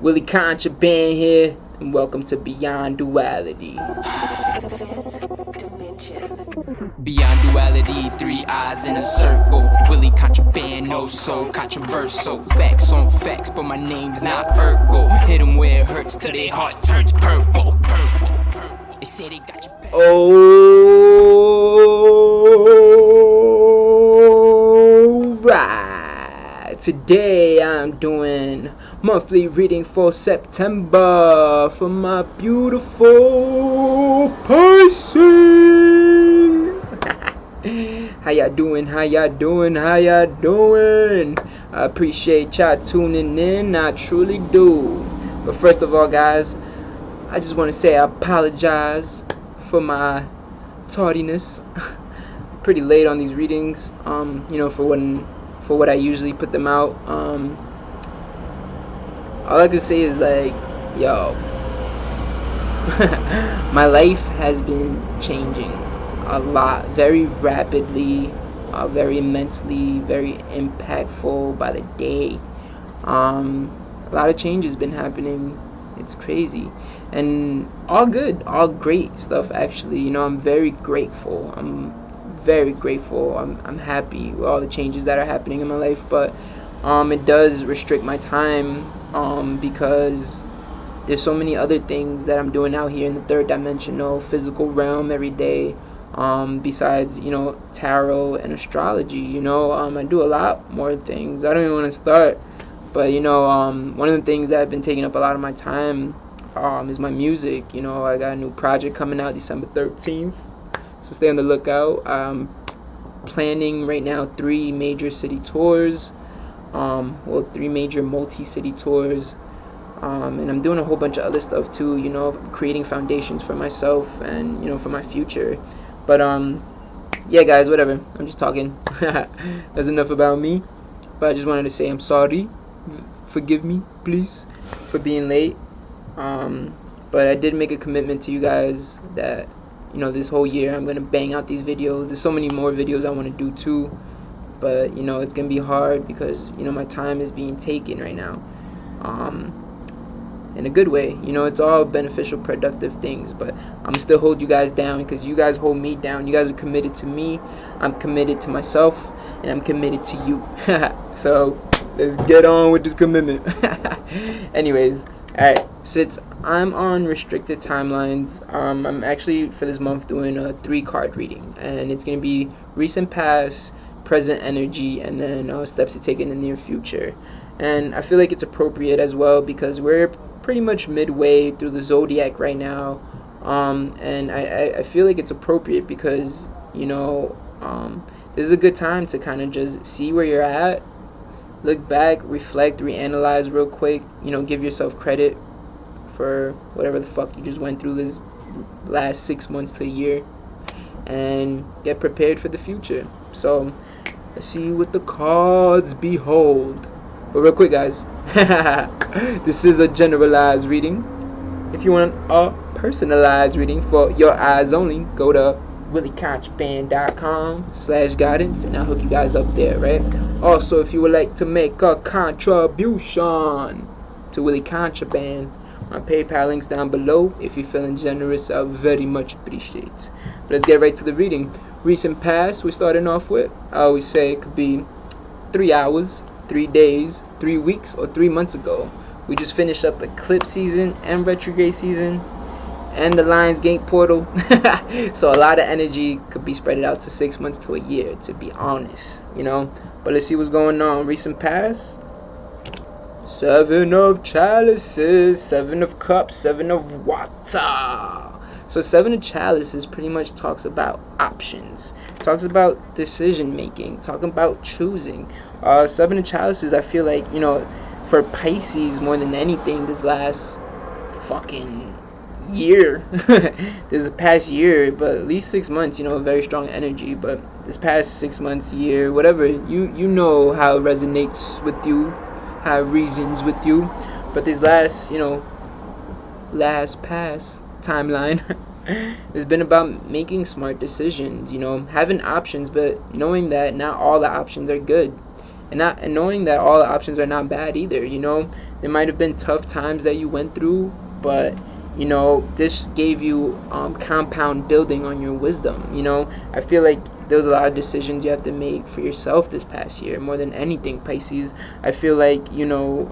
Willie Contraband here, and welcome to Beyond Duality. Beyond duality, three eyes in a circle. Willie Contraband, no soul, controversial. Facts on facts, but my name's not Urkel. Hit 'em where it hurts till their heart turns purple. They say they got your back. Alright, today I'm doing monthly reading for September for my beautiful Pisces. How y'all doing? How y'all doing? How y'all doing? I appreciate y'all tuning in. I truly do. But first of all, guys, I just want to say I apologize for my tardiness. Pretty late on these readings. For what I usually put them out. All I can say is like, yo, my life has been changing a lot, very rapidly, very immensely, very impactful by the day. A lot of change has been happening. It's crazy, and all good, all great stuff actually. You know, I'm very grateful. I'm happy with all the changes that are happening in my life, but it does restrict my time because there's so many other things that I'm doing out here in the third dimensional physical realm every day, besides, you know, tarot and astrology. You know, I do a lot more things. I don't even want to start, but you know, one of the things that have been taking up a lot of my time is my music. You know, I got a new project coming out December 13th, so stay on the lookout. I'm planning right now 3 major city tours, 3 major multi-city tours, and I'm doing a whole bunch of other stuff too, you know, creating foundations for myself and, you know, for my future. But yeah guys, whatever, I'm just talking. That's enough about me. But I just wanted to say I'm sorry, forgive me please for being late. But I did make a commitment to you guys that, you know, this whole year I'm gonna bang out these videos. There's so many more videos I want to do too, but you know, it's gonna be hard because, you know, my time is being taken right now, in a good way. You know, it's all beneficial, productive things, but I'm still hold you guys down because you guys hold me down. You guys are committed to me, I'm committed to myself, and I'm committed to you. So let's get on with this commitment. Anyways, alright, since I'm on restricted timelines, I'm actually for this month doing a 3-card reading, and it's going to be recent past, present energy, and then steps to take in the near future. And I feel like it's appropriate as well because we're pretty much midway through the zodiac right now, and I feel like it's appropriate because, you know, this is a good time to kind of just see where you're at, look back, reflect, reanalyze real quick, you know, give yourself credit for whatever the fuck you just went through this last 6 months to a year, and get prepared for the future. So let's see what the cards behold. But real quick guys, this is a generalized reading. If you want a personalized reading for your eyes only, go to williecontraband.com/guidance and I'll hook you guys up there, right? Also, if you would like to make a contribution to Willie Contraband, my PayPal link's down below. If you're feeling generous, I very much appreciate it. But let's get right to the reading. Recent past, we're starting off with, I always say it could be 3 hours, 3 days, 3 weeks, or 3 months ago. We just finished up eclipse season and retrograde season and the Lionsgate portal. So a lot of energy could be spread out to 6 months to a year, to be honest, you know. But let's see what's going on. Recent past, 7 of chalices, 7 of cups, 7 of water. So 7 of chalices pretty much talks about options, talks about decision making, talking about choosing. 7 of chalices, I feel like, you know, for Pisces more than anything this last fucking year, this past year, but at least 6 months, you know, very strong energy. But this past 6 months, year, whatever, you know how it resonates with you, how it reasons with you. But this last, you know, past timeline it's been about making smart decisions, you know, having options, but knowing that not all the options are good, and knowing that all the options are not bad either. You know, There might have been tough times that you went through, but you know, this gave you compound building on your wisdom. You know, I feel like there was a lot of decisions you have to make for yourself this past year, more than anything, Pisces. I feel like, you know,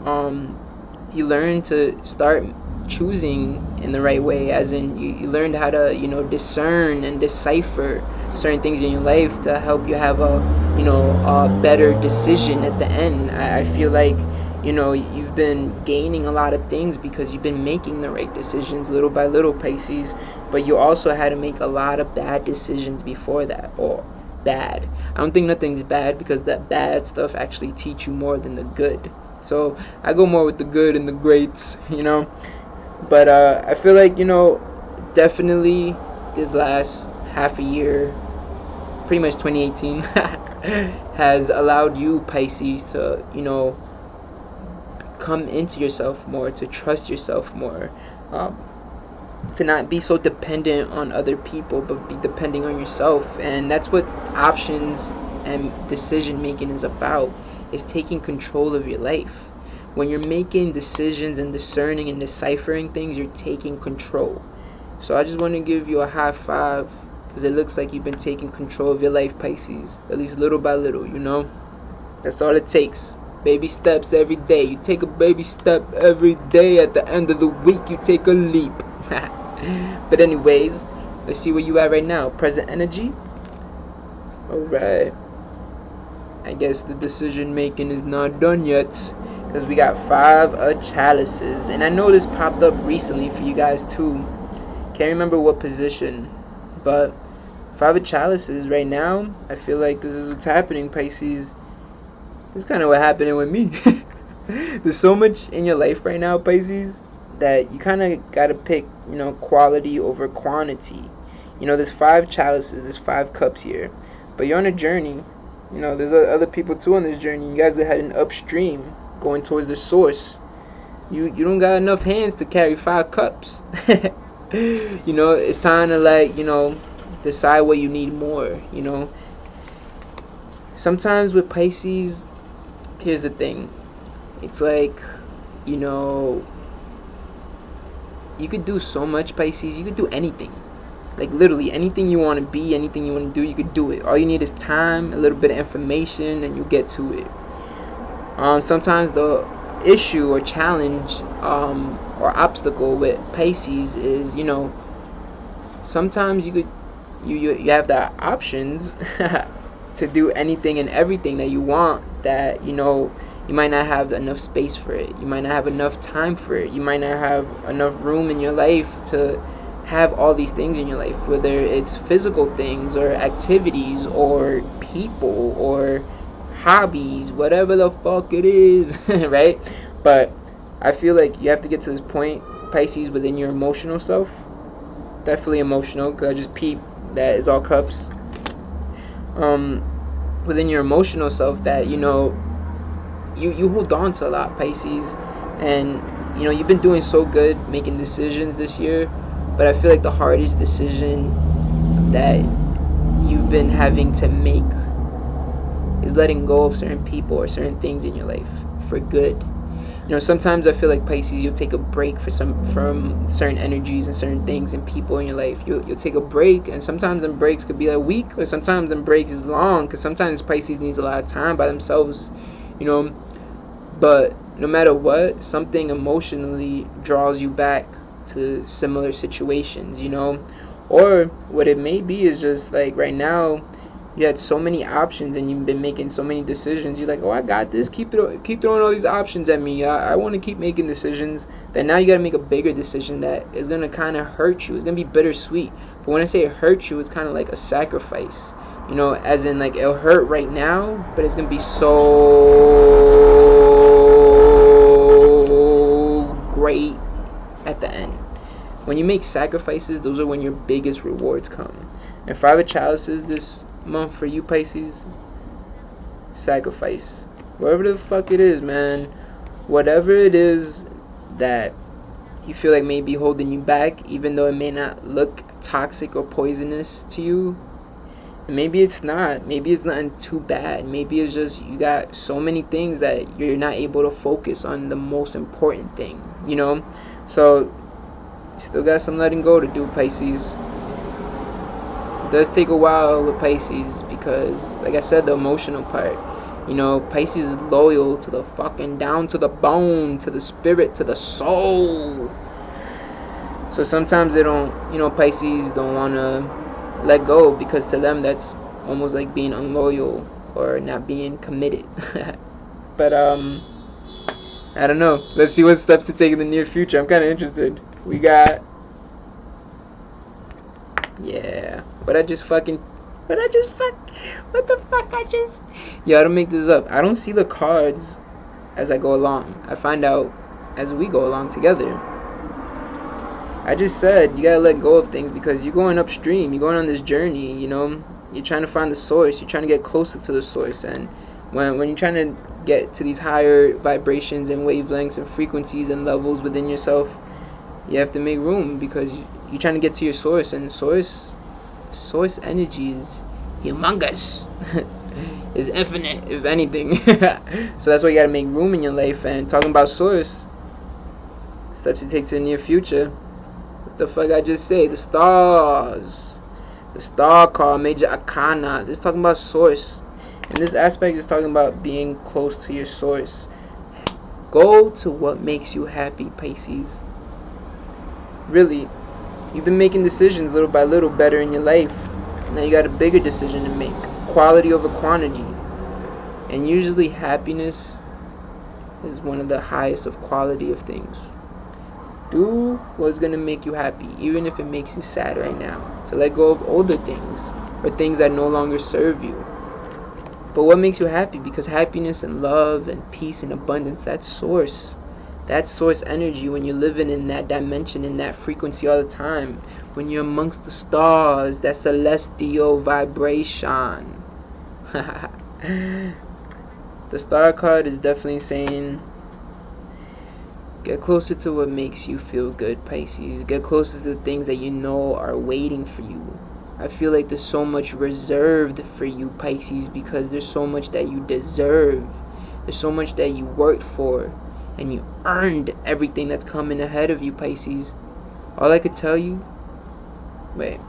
you learn to start choosing in the right way, as in you learned how to, you know, discern and decipher certain things in your life to help you have a, you know, a better decision at the end. I feel like, you know, you've been gaining a lot of things because you've been making the right decisions little by little, Pisces, but you also had to make a lot of bad decisions before that. Or bad, I don't think nothing's bad, because that bad stuff actually teach you more than the good. So I go more with the good and the greats, you know. But I feel like, you know, definitely this last half a year, pretty much 2018, has allowed you, Pisces, to, you know, come into yourself more, to trust yourself more, to not be so dependent on other people, but be depending on yourself. And that's what options and decision making is about, is taking control of your life. When you're making decisions and discerning and deciphering things, you're taking control. So I just want to give you a high five, because it looks like you've been taking control of your life, Pisces, at least little by little, you know. That's all it takes. Baby steps every day. You take a baby step every day. At the end of the week, you take a leap. But anyways, let's see where you at right now. Present energy. Alright. I guess the decision making is not done yet, because we got 5 of chalices. And I know this popped up recently for you guys too. Can't remember what position, but 5 of chalices right now. I feel like this is what's happening, Pisces. This is kind of what happening with me. There's so much in your life right now, Pisces, that you kind of got to pick, you know, quality over quantity. You know, there's 5 chalices, there's 5 cups here, but you're on a journey. You know, there's other people too on this journey. You guys are heading upstream, going towards the source. You don't got enough hands to carry 5 cups. You know, it's time to, like, you know, decide what you need more. You know, sometimes with Pisces, here's the thing. It's like, you know, you could do so much, Pisces. You could do anything. Like, literally anything you want to be, anything you want to do, you could do it. All you need is time, a little bit of information, and you get to it. Sometimes the issue or challenge or obstacle with Pisces is, you know, sometimes you have the options to do anything and everything that you want, that, you know, you might not have enough space for it. You might not have enough time for it. You might not have enough room in your life to have all these things in your life, whether it's physical things or activities or people or hobbies, whatever the fuck it is. Right? But I feel like you have to get to this point, Pisces, within your emotional self. Definitely emotional, because I just peep that is all cups. Within your emotional self, that, you know, you hold on to a lot, Pisces. And, you know, you've been doing so good making decisions this year, but I feel like the hardest decision that you've been having to make is letting go of certain people or certain things in your life for good. You know, sometimes I feel like, Pisces, you'll take a break from certain energies and certain things and people in your life. You'll take a break, and sometimes them breaks could be a week, or sometimes them breaks is long, because sometimes Pisces needs a lot of time by themselves, you know. But no matter what, something emotionally draws you back to similar situations, you know. Or what it may be is just like right now you had so many options and you've been making so many decisions. You're like, oh, I got this. Keep throwing all these options at me. I want to keep making decisions. That now you got to make a bigger decision that is going to kind of hurt you. It's going to be bittersweet. But when I say it hurts you, it's kind of like a sacrifice. You know, as in, like, it'll hurt right now, but it's going to be so great at the end. When you make sacrifices, those are when your biggest rewards come. And 5 of chalices this month for you, Pisces, sacrifice. Whatever the fuck it is, man. Whatever it is that you feel like may be holding you back, even though it may not look toxic or poisonous to you, Maybe it's not. Maybe it's nothing too bad. Maybe it's just you got so many things that you're not able to focus on the most important thing, you know? So, you still got some letting go to do, Pisces. It does take a while with Pisces because, like I said, the emotional part. You know, Pisces is loyal to the fucking down to the bone, to the spirit, to the soul. So sometimes they don't, you know, Pisces don't want to let go because to them that's almost like being unloyal or not being committed. But I don't know. Let's see what steps to take in the near future. I'm kind of interested. We got, yeah. What the fuck I just, yeah, I don't make this up. I don't see the cards as I go along. I find out as we go along together. I just said you gotta let go of things because you're going upstream. You're going on this journey, you know. You're trying to find the source. You're trying to get closer to the source. And when you're trying to get to these higher vibrations and wavelengths and frequencies and levels within yourself, you have to make room because you're trying to get to your source. And source energy is humongous. Is infinite, if anything. So that's why you gotta make room in your life. And talking about source, steps to take to the near future. What the fuck I just say? The stars. The star card, major arcana. This is talking about source. And this aspect is talking about being close to your source. Go to what makes you happy, Pisces. Really. You've been making decisions little by little better in your life. Now you got a bigger decision to make. Quality over quantity. And usually happiness is one of the highest of quality of things. Do what's going to make you happy, even if it makes you sad right now. To let go of older things or things that no longer serve you. But what makes you happy? Because happiness and love and peace and abundance, that's source. That's source energy when you're living in that dimension, in that frequency all the time. When you're amongst the stars, that celestial vibration. The star card is definitely saying, get closer to what makes you feel good, Pisces. Get closer to the things that you know are waiting for you. I feel like there's so much reserved for you, Pisces, because there's so much that you deserve. There's so much that you worked for, and you earned everything that's coming ahead of you, Pisces. All I could tell you, wait,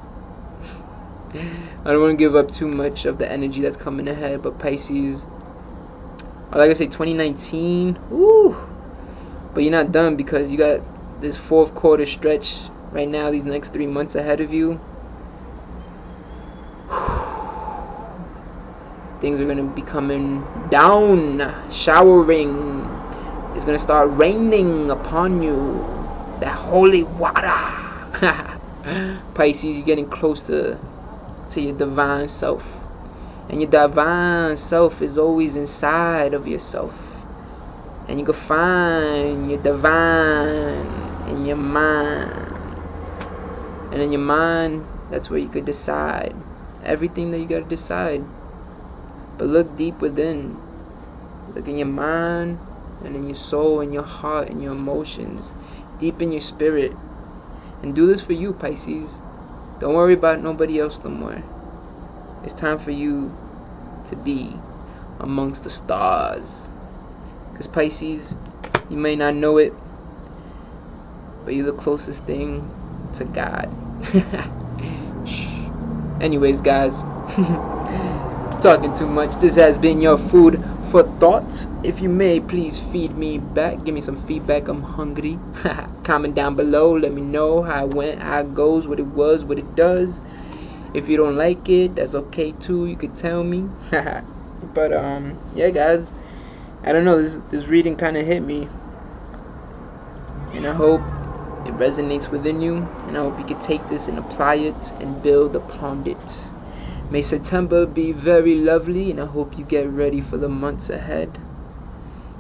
I don't want to give up too much of the energy that's coming ahead, but Pisces, all I can say 2019, woo. But you're not done because you got this fourth quarter stretch right now, these next 3 months ahead of you. Things are going to be coming down, showering. It's going to start raining upon you. That holy water. Pisces, you're getting close to your divine self. And your divine self is always inside of yourself. And you can find your divine in your mind. And in your mind, that's where you could decide everything that you got to decide. But look deep within. Look in your mind and in your soul and your heart and your emotions. Deep in your spirit. And do this for you, Pisces. Don't worry about nobody else no more. It's time for you to be amongst the stars. Because Pisces, you may not know it, but you're the closest thing to God. Anyways, guys, talking too much. This has been your food for thought. If you may, please feed me back. Give me some feedback. I'm hungry. Comment down below. Let me know how it went, how it goes, what it was, what it does. If you don't like it, that's okay too. You could tell me. But yeah, guys, I don't know. This reading kind of hit me, and I hope it resonates within you. And I hope you can take this and apply it and build upon it. May September be very lovely, and I hope you get ready for the months ahead.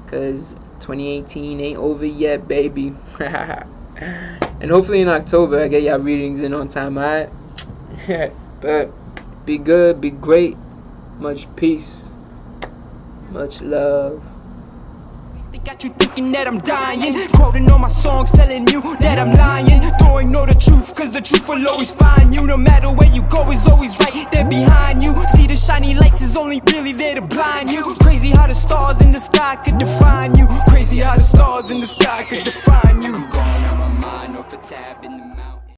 Cause 2018 ain't over yet, baby. And hopefully in October I get y'all readings in on time, alright? But be good, be great, much peace, much love. got you thinking that I'm dying. Quoting all my songs, telling you that I'm lying. Though I know the truth, cause the truth will always find you. No matter where you go, is always right there behind you. See the shiny lights is only really there to blind you. Crazy how the stars in the sky could define you. Crazy how the stars in the sky could define you. I'm gone out my mind, off a tab in the mountain.